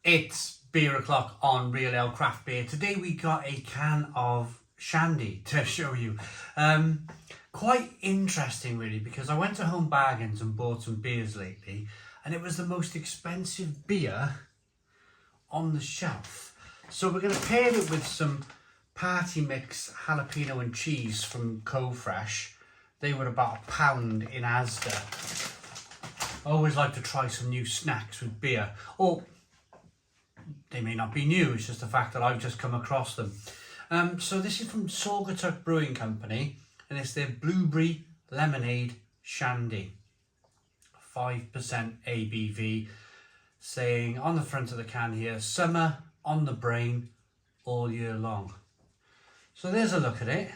It's beer o'clock on Real Ale Craft Beer. Today we got a can of Shandy to show you. Quite interesting really, because I went to Home Bargains and bought some beers lately and it was the most expensive beer on the shelf. So we're going to pair it with some party mix jalapeno and cheese from CoFresh. They were about £1 in Asda. I always like to try some new snacks with beer, or they may not be new, it's just the fact that I've just come across them. So this is from Saugatuck Brewing Company, and it's their Blueberry Lemonade Shandy. 5% ABV, saying on the front of the can here, summer on the brain all year long. So there's a look at it.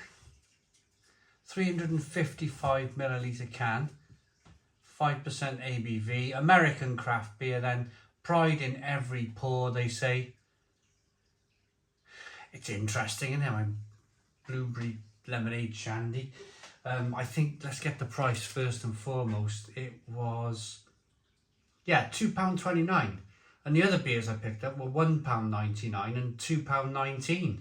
355 milliliter can, 5% ABV, American craft beer then, pride in every pour, they say. It's interesting, isn't it? My Blueberry Lemonade Shandy. I think let's get the price first and foremost. It was, yeah, £2.29. And the other beers I picked up were £1.99 and £2.19.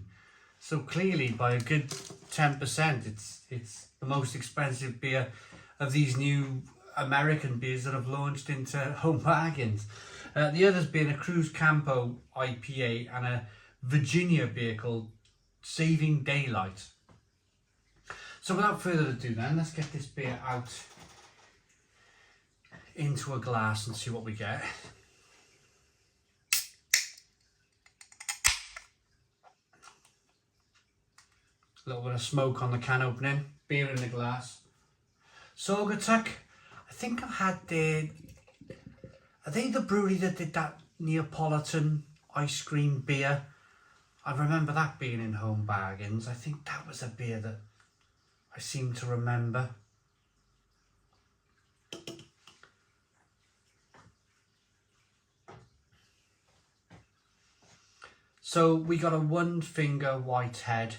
So clearly by a good 10%, it's the most expensive beer of these new American beers that have launched into Home Bargains. The others being a Cruz Campo IPA and a Virginia beer called Saving Daylight. So without further ado then, let's get this beer out into a glass and see what we get. A little bit of smoke on the can opening, beer in the glass. Saugatuck, I think I've had their, are they the brewery that did that Neapolitan ice cream beer? I remember that being in Home Bargains. I think that was a beer that I seem to remember. So we got a one finger white head.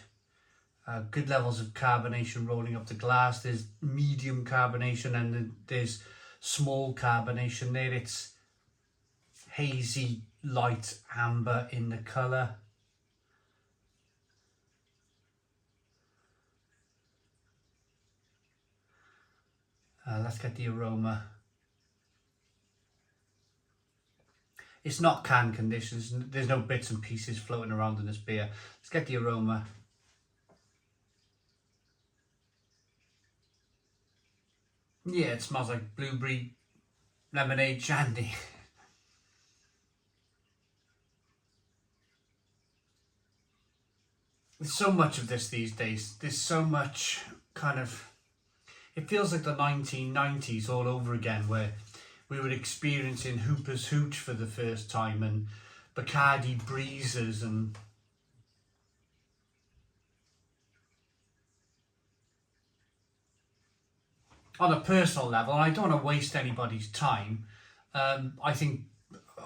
Good levels of carbonation rolling up the glass. There's medium carbonation and then there's small carbonation there. It's hazy, light amber in the colour. Let's get the aroma. It's not can conditions. There's no bits and pieces floating around in this beer. Let's get the aroma. Yeah, it smells like Blueberry Lemonade Shandy. There's so much of this these days. There's so much kind of, it feels like the 1990s all over again, where we were experiencing Hooper's Hooch for the first time and Bacardi Breezers and on a personal level, and I don't want to waste anybody's time, I think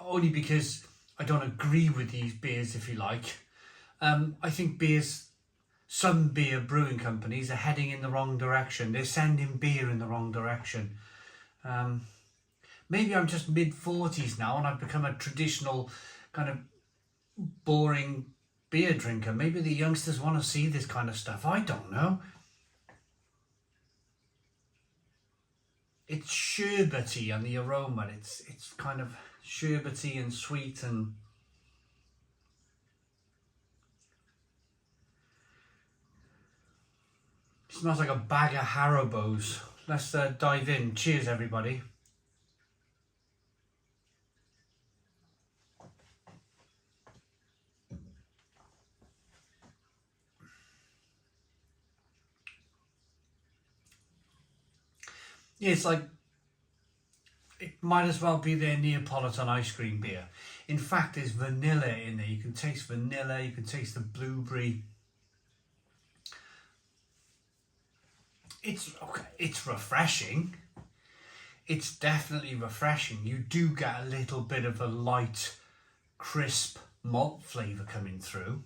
only because I don't agree with these beers, if you like, I think some beer brewing companies are heading in the wrong direction. They're sending beer in the wrong direction. Maybe I'm just mid-40s now and I've become a traditional kind of boring beer drinker. Maybe the youngsters want to see this kind of stuff. I don't know. It's sherbety and the aroma, it's kind of sherbety and sweet and it smells like a bag of Haribos. Let's dive in. Cheers everybody. Yeah, it's like, it might as well be their Neapolitan ice cream beer. In fact, there's vanilla in there. You can taste vanilla, you can taste the blueberry. It's okay, it's refreshing. It's definitely refreshing. You do get a little bit of a light, crisp malt flavour coming through.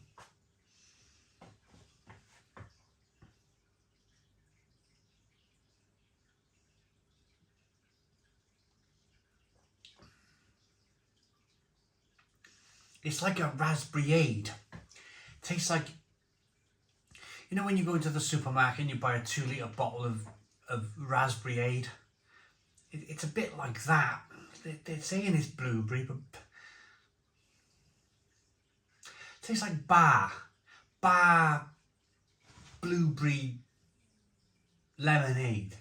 It's like a raspberry-ade. Tastes like, you know when you go into the supermarket and you buy a 2-litre bottle of raspberry-ade? It's a bit like that. They're saying it's blueberry, but it tastes like bar blueberry lemonade.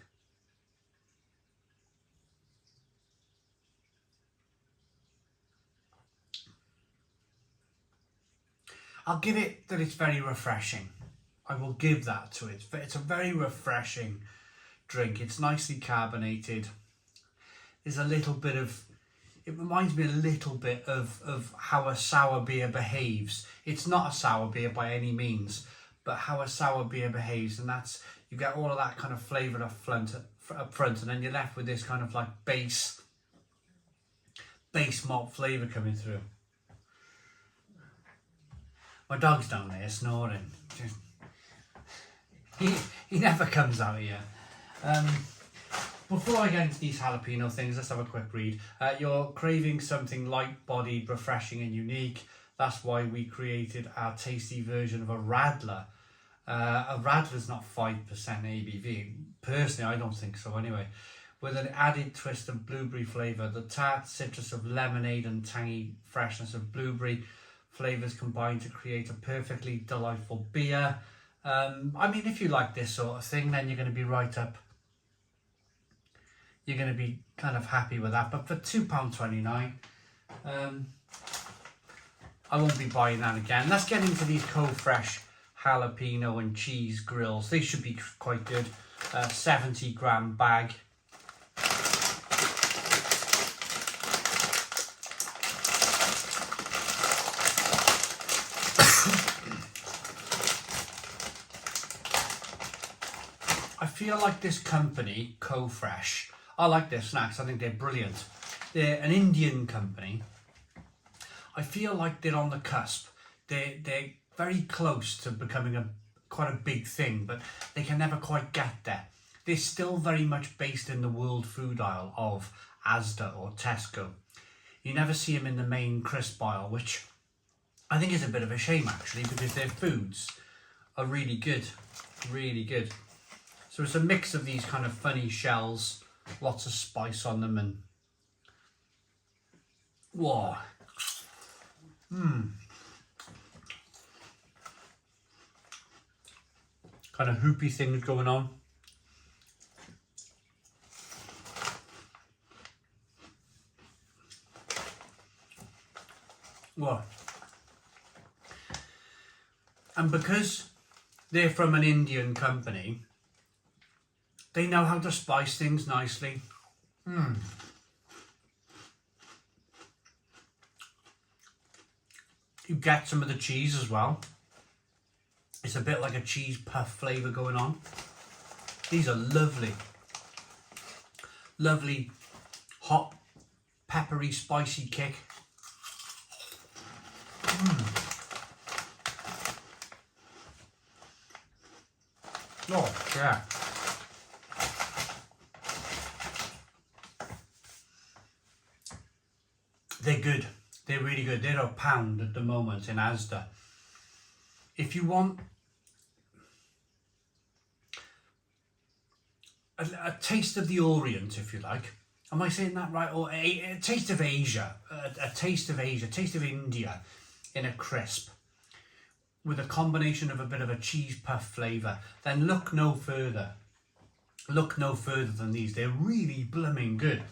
I'll give it that it's very refreshing. I will give that to it. It's a very refreshing drink. It's nicely carbonated. There's a little bit of, it reminds me a little bit of how a sour beer behaves. It's not a sour beer by any means, but how a sour beer behaves, and that's, you get all of that kind of flavour up front, and then you're left with this kind of like base malt flavour coming through. My dog's down there snoring. He never comes out here. Before I get into these jalapeno things, let's have a quick read. You're craving something light-bodied, refreshing and unique. That's why we created our tasty version of a Radler. A Radler's not 5% ABV. Personally, I don't think so anyway. With an added twist of blueberry flavour, the tart citrus of lemonade and tangy freshness of blueberry flavours combine to create a perfectly delightful beer. I mean, if you like this sort of thing, then you're going to be right up. You're going to be kind of happy with that. But for £2.29, I won't be buying that again. Let's get into these CoFresh jalapeno and cheese grills. They should be quite good. 70-gram bag. I feel like this company, CoFresh, I like their snacks. I think they're brilliant. They're an Indian company. I feel like they're on the cusp. They're very close to becoming quite a big thing, but they can never quite get there. They're still very much based in the world food aisle of Asda or Tesco. You never see them in the main crisp aisle, which I think is a bit of a shame actually, because their foods are really good, really good. So it's a mix of these kind of funny shells, lots of spice on them, and whoa, kind of hoopy things going on. Whoa. And because they're from an Indian company, they know how to spice things nicely. You get some of the cheese as well. It's a bit like a cheese puff flavour going on. These are lovely. Lovely, hot, peppery, spicy kick. Oh, yeah. They're good. They're really good. They're £1 at the moment in Asda. If you want a taste of the Orient, if you like. Am I saying that right? Or a taste of Asia. A taste of Asia, a taste of India in a crisp, with a combination of a bit of a cheese puff flavour, then look no further. Look no further than these. They're really blooming good.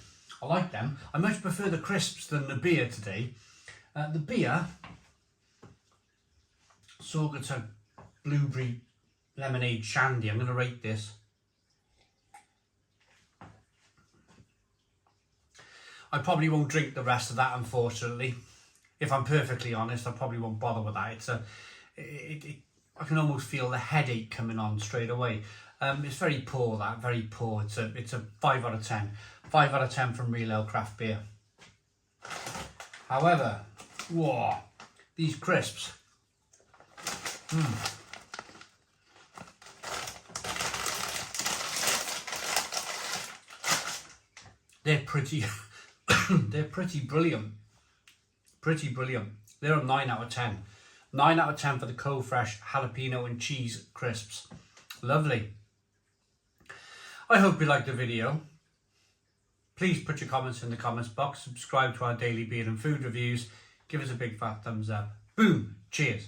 I like them. I much prefer the crisps than the beer today. The beer, Saugatuck Blueberry Lemonade Shandy. I'm going to rate this. I probably won't drink the rest of that, unfortunately. If I'm perfectly honest, I probably won't bother with that. I can almost feel the headache coming on straight away. It's very poor, that, very poor. It's a 5 out of 10. 5 out of 10 from Real Ale Craft Beer. However, whoa, these crisps. They're pretty, they're pretty brilliant. Pretty brilliant. They're a 9 out of 10. 9 out of 10 for the CoFresh jalapeno and cheese crisps. Lovely. I hope you liked the video. Please put your comments in the comments box. Subscribe to our daily beer and food reviews. Give us a big fat thumbs up. Boom. Cheers.